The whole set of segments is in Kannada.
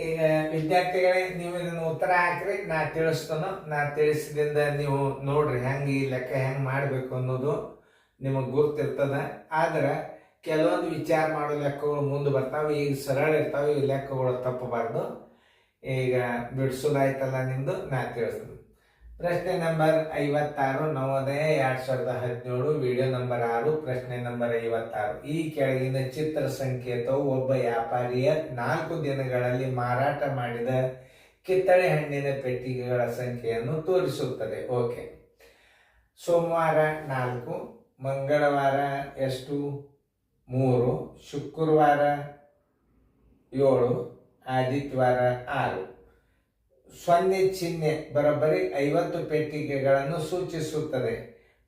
ಈಗ ವಿದ್ಯಾರ್ಥಿಗಳೇ, ನೀವು ಇದನ್ನು ಉತ್ತರ ಹಾಕ್ರಿ, ನಾ ತಿಳಿಸ್ತಾನೋ. ನಾ ತಿಳಿಸಿದಿಂದ ನೀವು ನೋಡ್ರಿ ಹೆಂಗೆ ಈ ಲೆಕ್ಕ ಹೆಂಗೆ ಮಾಡಬೇಕು ಅನ್ನೋದು ನಿಮಗೆ ಗೊತ್ತಿರ್ತದ. ಆದ್ರೆ ಕೆಲವೊಂದು ವಿಚಾರ ಮಾಡೋ ಲೆಕ್ಕಗಳು ಮುಂದೆ ಬರ್ತಾವೆ. ಈಗ ಸರಳ ಇರ್ತಾವೆ, ಈ ಲೆಕ್ಕಗಳು ತಪ್ಪಬಾರ್ದು. ಈಗ ಬಿಡಿಸೋದಾಯ್ತಲ್ಲ ನಿಮ್ದು, ನಾ ತಿಳಿಸ್ತೀನಿ. ಪ್ರಶ್ನೆ ನಂಬರ್ 56, ನವೋದಯ 2017, ವಿಡಿಯೋ ನಂಬರ್ 6, ಪ್ರಶ್ನೆ ನಂಬರ್ 56. ಈ ಕೆಳಗಿನ ಚಿತ್ರ ಸಂಕೇತವು ಒಬ್ಬ ವ್ಯಾಪಾರಿಯ 4 ದಿನಗಳಲ್ಲಿ ಮಾರಾಟ ಮಾಡಿದ ಕಿತ್ತಳೆ ಹಣ್ಣಿನ ಪೆಟ್ಟಿಗೆಗಳ ಸಂಖ್ಯೆಯನ್ನು ತೋರಿಸುತ್ತದೆ. ಓಕೆ. ಸೋಮವಾರ 4, ಮಂಗಳವಾರ ಎಷ್ಟು 3, ಶುಕ್ರವಾರ 7, ಆದಿತ್ಯವಾರ 6. 0 ಚಿಹ್ನೆ ಬರೋಬ್ಬರಿ 50 ಪೆಟ್ಟಿಗೆಗಳನ್ನು ಸೂಚಿಸುತ್ತದೆ.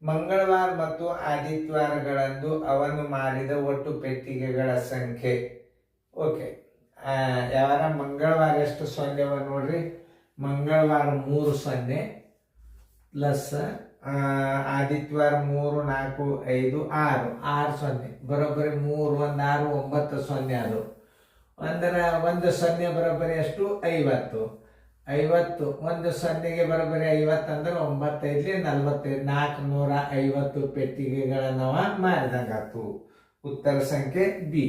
ಮಂಗಳವಾರ ಮತ್ತು ಆದಿತ್ಯವಾರಗಳಂದು ಅವನು ಮಾರಿದ ಒಟ್ಟು ಪೆಟ್ಟಿಗೆಗಳ ಸಂಖ್ಯೆ. ಓಕೆ. ಯಾವಾರ ಮಂಗಳವಾರ ಎಷ್ಟು 0 ನೋಡ್ರಿ. ಮಂಗಳವಾರ 3 0 ಪ್ಲಸ್ ಆದಿತ್ಯವಾರ 3 4 5 6 0 ಬರೋಬ್ಬರಿ 3 1 6 9 0 ಅದು. ಅಂದ್ರೆ 1 0 ಬರೋಬ್ಬರಿ ಎಷ್ಟು 50. 50 1 0ಗೆ ಬರೋಬ್ಬರಿ 50 ಅಂದ್ರೆ 9 5 45, 450 ಪೆಟ್ಟಿಗೆಗಳನ್ನವ ಮಾರಿದಂಗಾತು. ಉತ್ತರ ಸಂಖ್ಯೆ ಬಿ.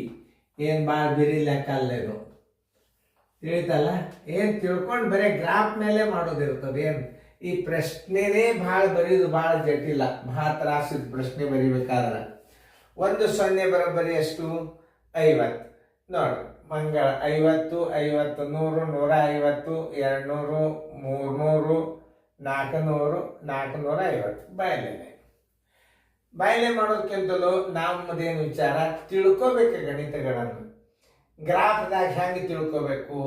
ಏನ್ ಭಾಳ ಬಿರಿ ಲೆಕ್ಕ ಅಲ್ಲೇದು, ತಿಳಿತಲ್ಲ. ಏನ್ ತಿಳ್ಕೊಂಡು ಬರೀ ಗ್ರಾಫ್ ಮೇಲೆ ಮಾಡೋದಿರ್ತದೆ. ಏನ್ ಈ ಪ್ರಶ್ನೆನೇ ಭಾಳ ಬರೀದು ಭಾಳ ಜಟಿಲ, ಭಾಳ ತ್ರಾಸಿದ ಪ್ರಶ್ನೆ ಬರಿಬೇಕಾದ್ರೆ. 1 0 ಬರೋಬ್ಬರಿ ಎಷ್ಟು 50 ನೋಡ್ರಿ. ಮಂಗಳ 50 50 100 150 200 300 400 450. ಬಾಯ್ಲೆ ಮಾಡೋದಕ್ಕಿಂತಲೂ ನಮ್ಮದೇನು ವಿಚಾರ ತಿಳ್ಕೋಬೇಕು ಗಣಿತಗಳನ್ನು. ಗ್ರಾಫ್ದಾಗ ಹೆಂಗೆ ತಿಳ್ಕೋಬೇಕು,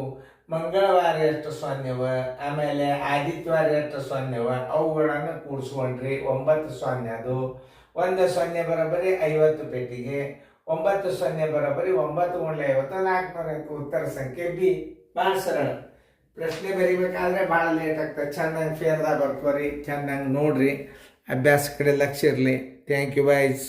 ಮಂಗಳವಾರ ಎಷ್ಟು 0, ಆಮೇಲೆ ಆದಿತ್ಯವಾರ ಎಷ್ಟು 0, ಅವುಗಳನ್ನು ಕೂಡಿಸ್ಕೊಂಡ್ರಿ 9 0 ಅದು. 1 0 ಬರೋಬ್ಬರಿ 50 ಪೆಟ್ಟಿಗೆ, 9 0 ಬರೋಬ್ಬರಿ 9 × 50 450. ಉತ್ತರ ಸಂಖ್ಯೆ ಬಿ. ಭಾಳ ಸರಳ. ಪ್ರಶ್ನೆ ಬರಿಬೇಕಾದ್ರೆ ಭಾಳ ಲೇಟ್ ಆಗ್ತದೆ. ಚೆನ್ನಾಗಿ ಫೇರ್ದಾಗ ಬರ್ಕೋರಿ, ಚೆನ್ನಾಗಿ ನೋಡ್ರಿ, ಅಭ್ಯಾಸ ಕಡೆ ಲಕ್ಷ್ಯ ಇರಲಿ. Thank you boys.